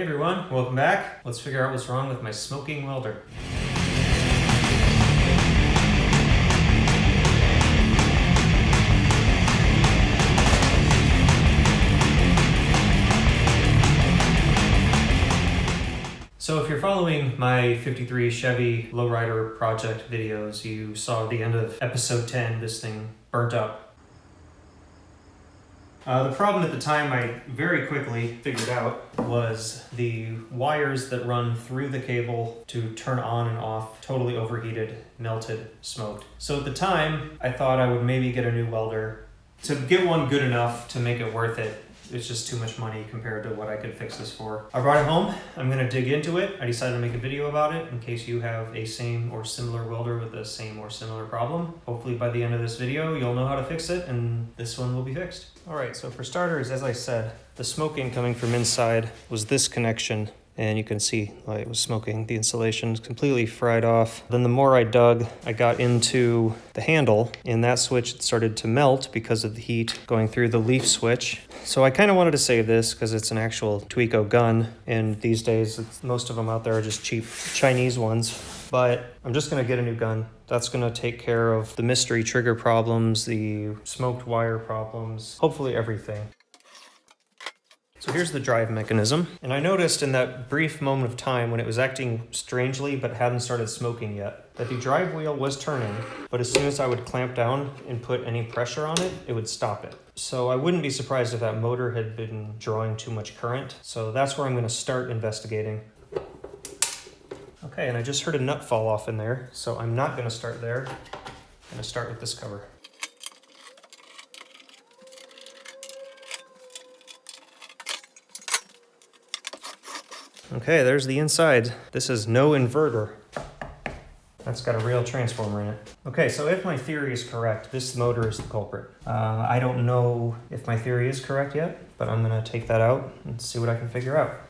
Hey everyone, welcome back. Let's figure out what's wrong with my smoking welder. So if you're following my 53 Chevy Lowrider project videos, you saw at the end of episode 10, this thing burnt up. The problem at the time I very quickly figured out was the wires that run through the cable to turn on and off totally overheated, melted, smoked. So at the time, I thought I would maybe get a new welder. To get one good enough to make it worth it, it's just too much money compared to what I could fix this for. I brought it home. I'm gonna dig into it. I decided to make a video about it in case you have a same or similar welder with the same or similar problem. Hopefully by the end of this video, you'll know how to fix it and this one will be fixed. All right, so for starters, as I said, the smoking coming from inside was this connection. And you can see it was smoking. The insulation is completely fried off. Then the more I dug, I got into the handle, and that switch started to melt because of the heat going through the leaf switch. So I kind of wanted to save this because it's an actual Tweco gun, and these days most of them out there are just cheap Chinese ones. But I'm just gonna get a new gun. That's gonna take care of the mystery trigger problems, the smoked wire problems, hopefully everything. So here's the drive mechanism. And I noticed in that brief moment of time when it was acting strangely but hadn't started smoking yet, that the drive wheel was turning, but as soon as I would clamp down and put any pressure on it, it would stop it. So I wouldn't be surprised if that motor had been drawing too much current. So that's where I'm gonna start investigating. Okay, and I just heard a nut fall off in there, so I'm not gonna start there. I'm gonna start with this cover. Okay, there's the inside. This is no inverter. That's got a real transformer in it. Okay, so if my theory is correct, this motor is the culprit. I don't know if my theory is correct yet, but I'm gonna take that out and see what I can figure out.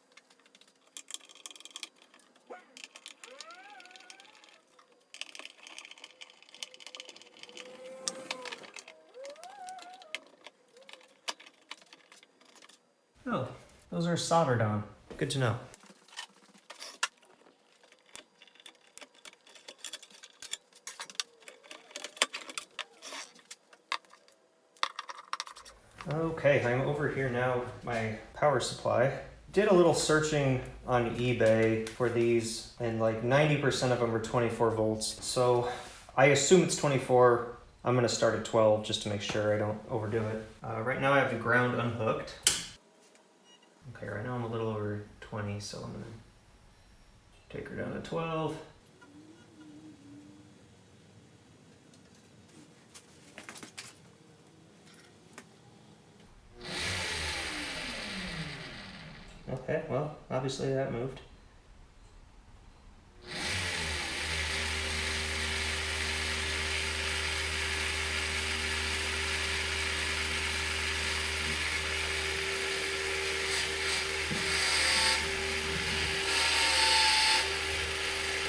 Oh, those are soldered on. Good to know. Okay, I'm over here now with my power supply. Did a little searching on eBay for these, and like 90% of them are 24 volts. So I assume it's 24. I'm gonna start at 12 just to make sure I don't overdo it. Right now I have the ground unhooked. Okay, right now I'm a little over 20, so I'm gonna take her down to 12. Okay, well, obviously that moved.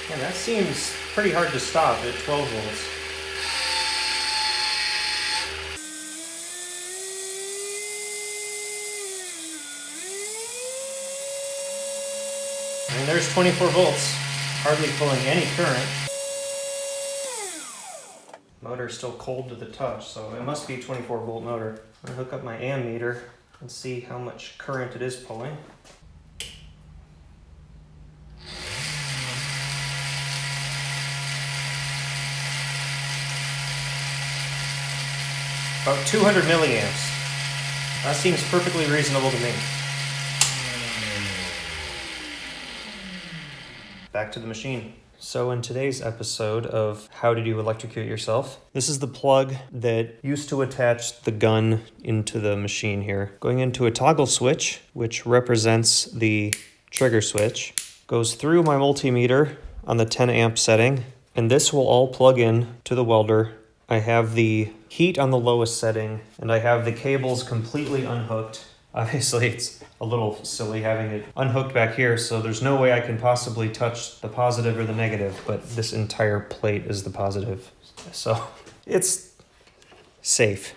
Yeah, that seems pretty hard to stop at 12 volts. And there's 24 volts, hardly pulling any current. Motor's still cold to the touch, so it must be a 24 volt motor. I'm gonna hook up my ammeter and see how much current it is pulling. About 200 milliamps. That seems perfectly reasonable to me. Back to the machine. So in today's episode of How Did You Electrocute Yourself, this is the plug that used to attach the gun into the machine here. Going into a toggle switch, which represents the trigger switch, goes through my multimeter on the 10 amp setting, and this will all plug in to the welder. I have the heat on the lowest setting, and I have the cables completely unhooked. Obviously, it's a little silly having it unhooked back here, so there's no way I can possibly touch the positive or the negative, but this entire plate is the positive. So it's safe.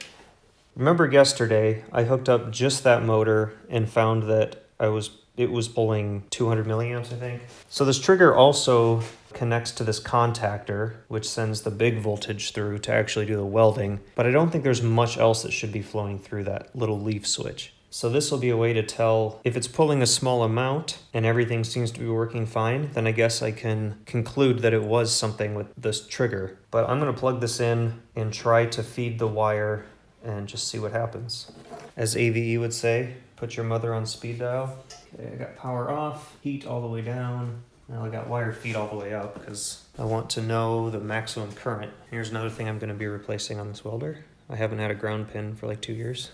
Remember yesterday, I hooked up just that motor and found that I was it was pulling 200 milliamps, I think. So this trigger also connects to this contactor, which sends the big voltage through to actually do the welding, but I don't think there's much else that should be flowing through that little leaf switch. So this will be a way to tell if it's pulling a small amount and everything seems to be working fine, then I guess I can conclude that it was something with this trigger. But I'm going to plug this in and try to feed the wire and just see what happens. As AVE would say, put your mother on speed dial. Okay, I got power off, heat all the way down. Now I got wire feed all the way up because I want to know the maximum current. Here's another thing I'm going to be replacing on this welder. I haven't had a ground pin for like 2 years.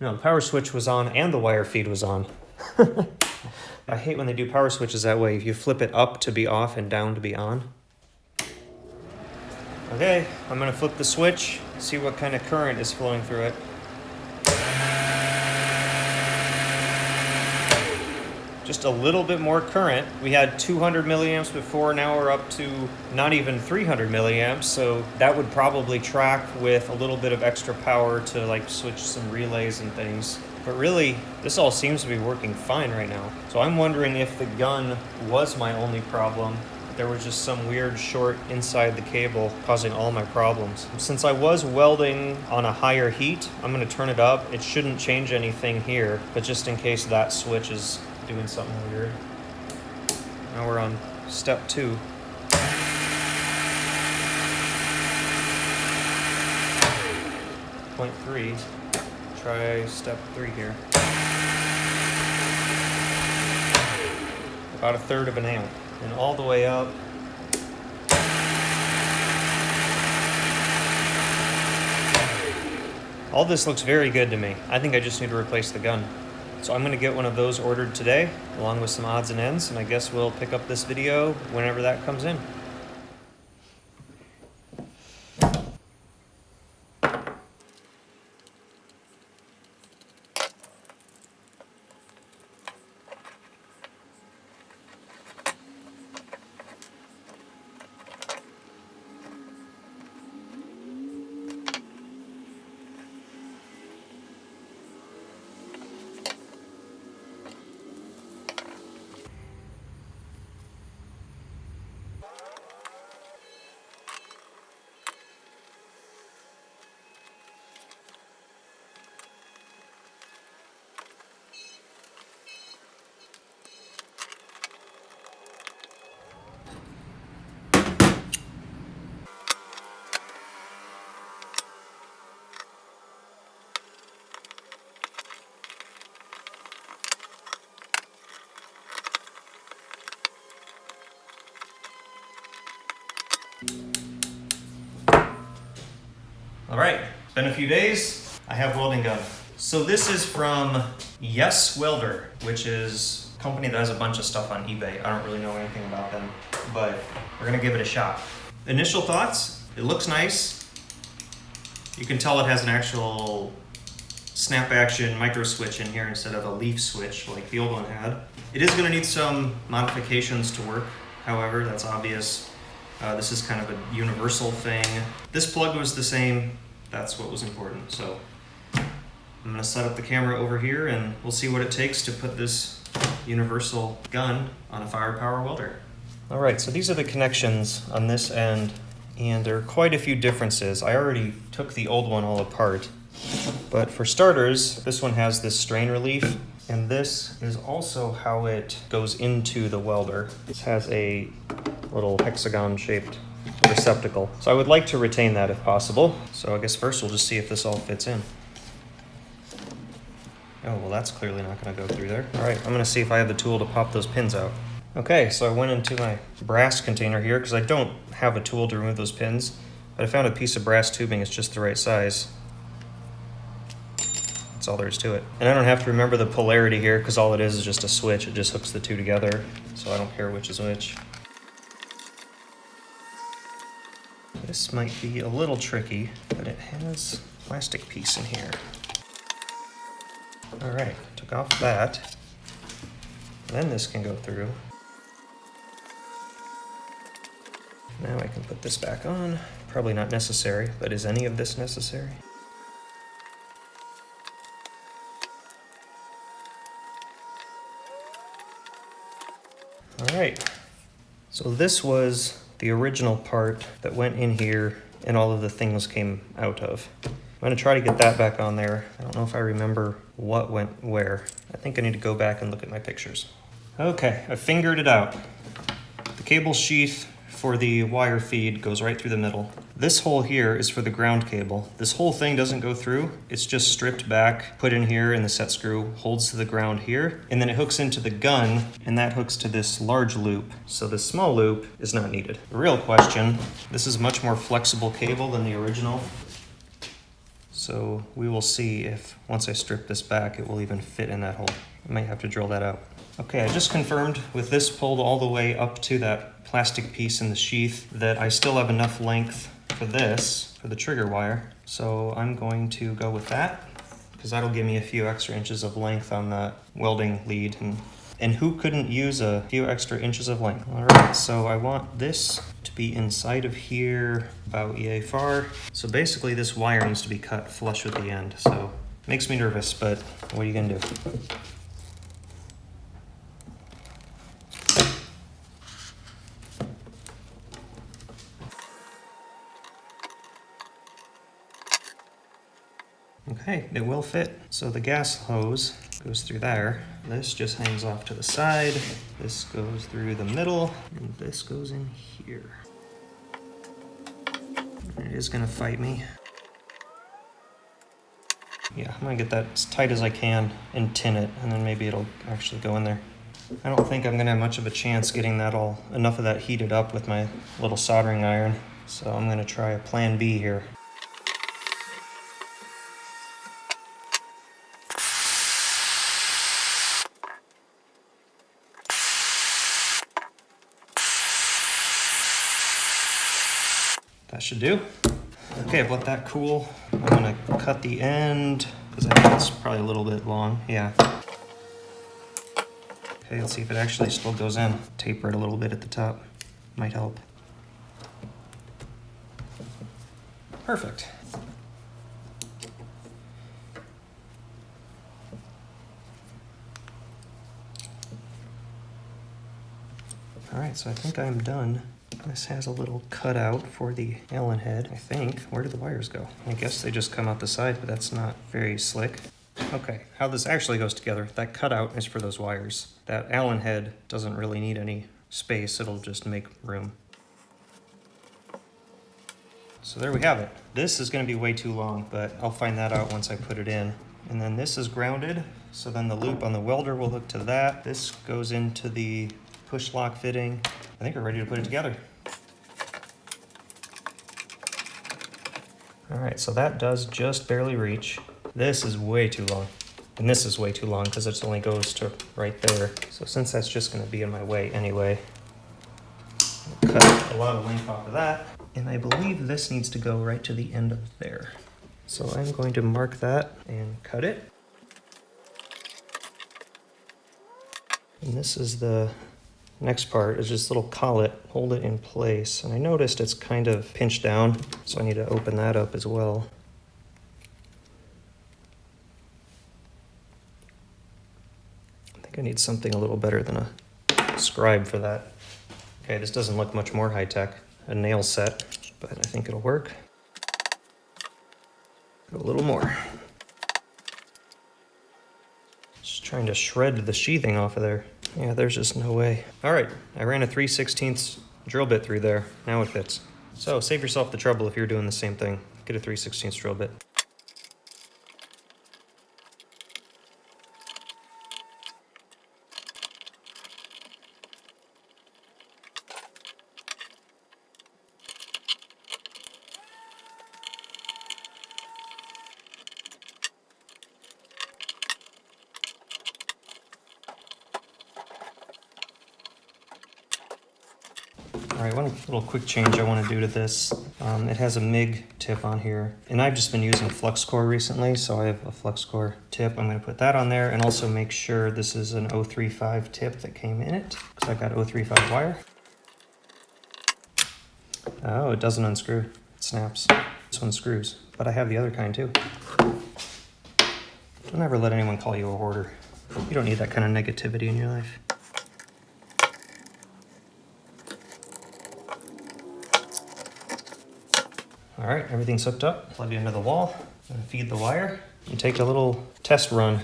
No, the power switch was on and the wire feed was on. I hate when they do power switches that way. If you flip it up to be off and down to be on. Okay, I'm gonna flip the switch, see what kind of current is flowing through it. Just a little bit more current. We had 200 milliamps before, now we're up to not even 300 milliamps, so that would probably track with a little bit of extra power to like switch some relays and things. But really, this all seems to be working fine right now. So I'm wondering if the gun was my only problem. There was just some weird short inside the cable causing all my problems. Since I was welding on a higher heat, I'm gonna turn it up. It shouldn't change anything here, but just in case that switch is doing something weird. Now we're on step 2. Point 3. Try step 3 here. About 1/3 of an amp. And all the way up. All this looks very good to me. I think I just need to replace the gun. So I'm going to get one of those ordered today, along with some odds and ends, and I guess we'll pick up this video whenever that comes in. All right, it's been a few days. I have welding gun. So this is from YESWELDER, which is a company that has a bunch of stuff on eBay. I don't really know anything about them, but we're gonna give it a shot. Initial thoughts, it looks nice. You can tell it has an actual snap action micro switch in here instead of a leaf switch like the old one had. It is gonna need some modifications to work, however, that's obvious. This is kind of a universal thing. This plug was the same, that's what was important. So I'm gonna set up the camera over here and we'll see what it takes to put this universal gun on a Firepower welder. All right, so these are the connections on this end, and there are quite a few differences. I already took the old one all apart, but for starters, this one has this strain relief, and this is also how it goes into the welder. This has a little hexagon-shaped receptacle. So I would like to retain that if possible. So I guess first we'll just see if this all fits in. Oh, well that's clearly not gonna go through there. All right, I'm gonna see if I have the tool to pop those pins out. Okay, so I went into my brass container here because I don't have a tool to remove those pins, but I found a piece of brass tubing. It's just the right size. That's all there is to it. And I don't have to remember the polarity here because all it is just a switch. It just hooks the two together, so I don't care which is which. This might be a little tricky, but it has a plastic piece in here. All right, took off that. Then this can go through. Now I can put this back on. Probably not necessary, but is any of this necessary? All right, so this was the original part that went in here and all of the things came out of. I'm gonna try to get that back on there. I don't know if I remember what went where. I think I need to go back and look at my pictures. Okay, I fingered it out. The cable sheath for the wire feed goes right through the middle. This hole here is for the ground cable. This whole thing doesn't go through. It's just stripped back, put in here, and the set screw holds to the ground here. And then it hooks into the gun, and that hooks to this large loop. So this small loop is not needed. The real question, this is much more flexible cable than the original. So we will see if, once I strip this back, it will even fit in that hole. I might have to drill that out. Okay, I just confirmed with this pulled all the way up to that plastic piece in the sheath that I still have enough length for this, for the trigger wire. So I'm going to go with that, because that'll give me a few extra inches of length on that welding lead. And who couldn't use a few extra inches of length? All right, so I want this to be inside of here, about yay far. So basically this wire needs to be cut flush with the end. So it makes me nervous, but what are you gonna do? Okay, it will fit. So the gas hose goes through there. This just hangs off to the side. This goes through the middle, and this goes in here. It is gonna fight me. Yeah, I'm gonna get that as tight as I can and tin it, and then maybe it'll actually go in there. I don't think I'm gonna have much of a chance getting that enough of that heated up with my little soldering iron. So I'm gonna try a plan B here. That should do. Okay, I've let that cool. I'm gonna cut the end, because I think it's probably a little bit long. Yeah. Okay, let's see if it actually still goes in. Taper it a little bit at the top. Might help. Perfect. All right, so I think I'm done. This has a little cutout for the Allen head, I think. Where did the wires go? I guess they just come out the side, but that's not very slick. Okay, how this actually goes together, that cutout is for those wires. That Allen head doesn't really need any space, it'll just make room. So there we have it. This is gonna be way too long, but I'll find that out once I put it in. And then this is grounded, so then the loop on the welder will hook to that. This goes into the push lock fitting. I think we're ready to put it together. All right, so that does just barely reach. This is way too long. And this is way too long because it only goes to right there. So since that's just gonna be in my way anyway, I'll cut a lot of length off of that. And I believe this needs to go right to the end of there. So I'm going to mark that and cut it. And this is the next part, is this little collet, hold it in place. And I noticed it's kind of pinched down, so I need to open that up as well. I think I need something a little better than a scribe for that. Okay, this doesn't look much more high-tech. A nail set, but I think it'll work. Go a little more. Just trying to shred the sheathing off of there. Yeah, there's just no way. All right, I ran a 3/16 drill bit through there. Now it fits. So save yourself the trouble if you're doing the same thing. Get a 3/16 drill bit. All right, one little quick change I want to do to this. It has a MIG tip on here, and I've just been using Flux Core recently, so I have a Flux Core tip. I'm going to put that on there and also make sure this is an 035 tip that came in it, because I got 035 wire. Oh, it doesn't unscrew. It snaps. This one screws, but I have the other kind too. Don't ever let anyone call you a hoarder. You don't need that kind of negativity in your life. All right, everything's hooked up. Plug it into the wall, and feed the wire, and take a little test run.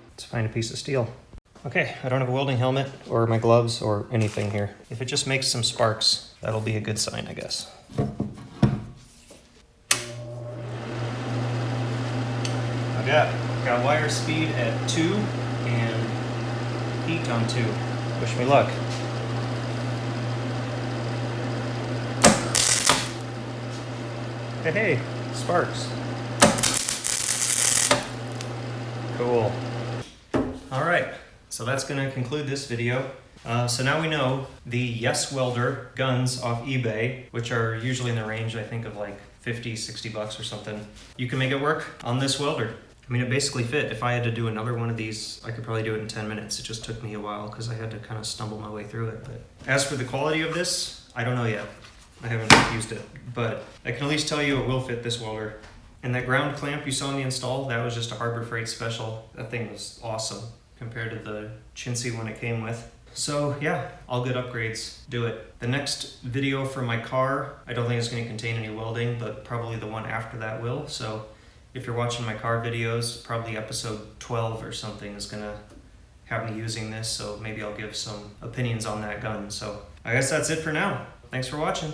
Let's find a piece of steel. Okay, I don't have a welding helmet or my gloves or anything here. If it just makes some sparks, that'll be a good sign, I guess. I got wire speed at 2 and heat on 2. Wish me luck. Hey, sparks. Cool. All right, so that's gonna conclude this video. So now we know the YESWELDER guns off eBay, which are usually in the range, I think, of like 50, 60 bucks or something. You can make it work on this welder. I mean, it basically fit. If I had to do another one of these, I could probably do it in 10 minutes. It just took me a while because I had to kind of stumble my way through it. But as for the quality of this, I don't know yet. I haven't used it, but I can at least tell you it will fit this welder. And that ground clamp you saw in the install, that was just a Harbor Freight special. That thing was awesome compared to the chintzy one it came with. So yeah, all good upgrades, do it. The next video for my car, I don't think it's gonna contain any welding, but probably the one after that will. So if you're watching my car videos, probably episode 12 or something is gonna have me using this, so maybe I'll give some opinions on that gun. So I guess that's it for now. Thanks for watching.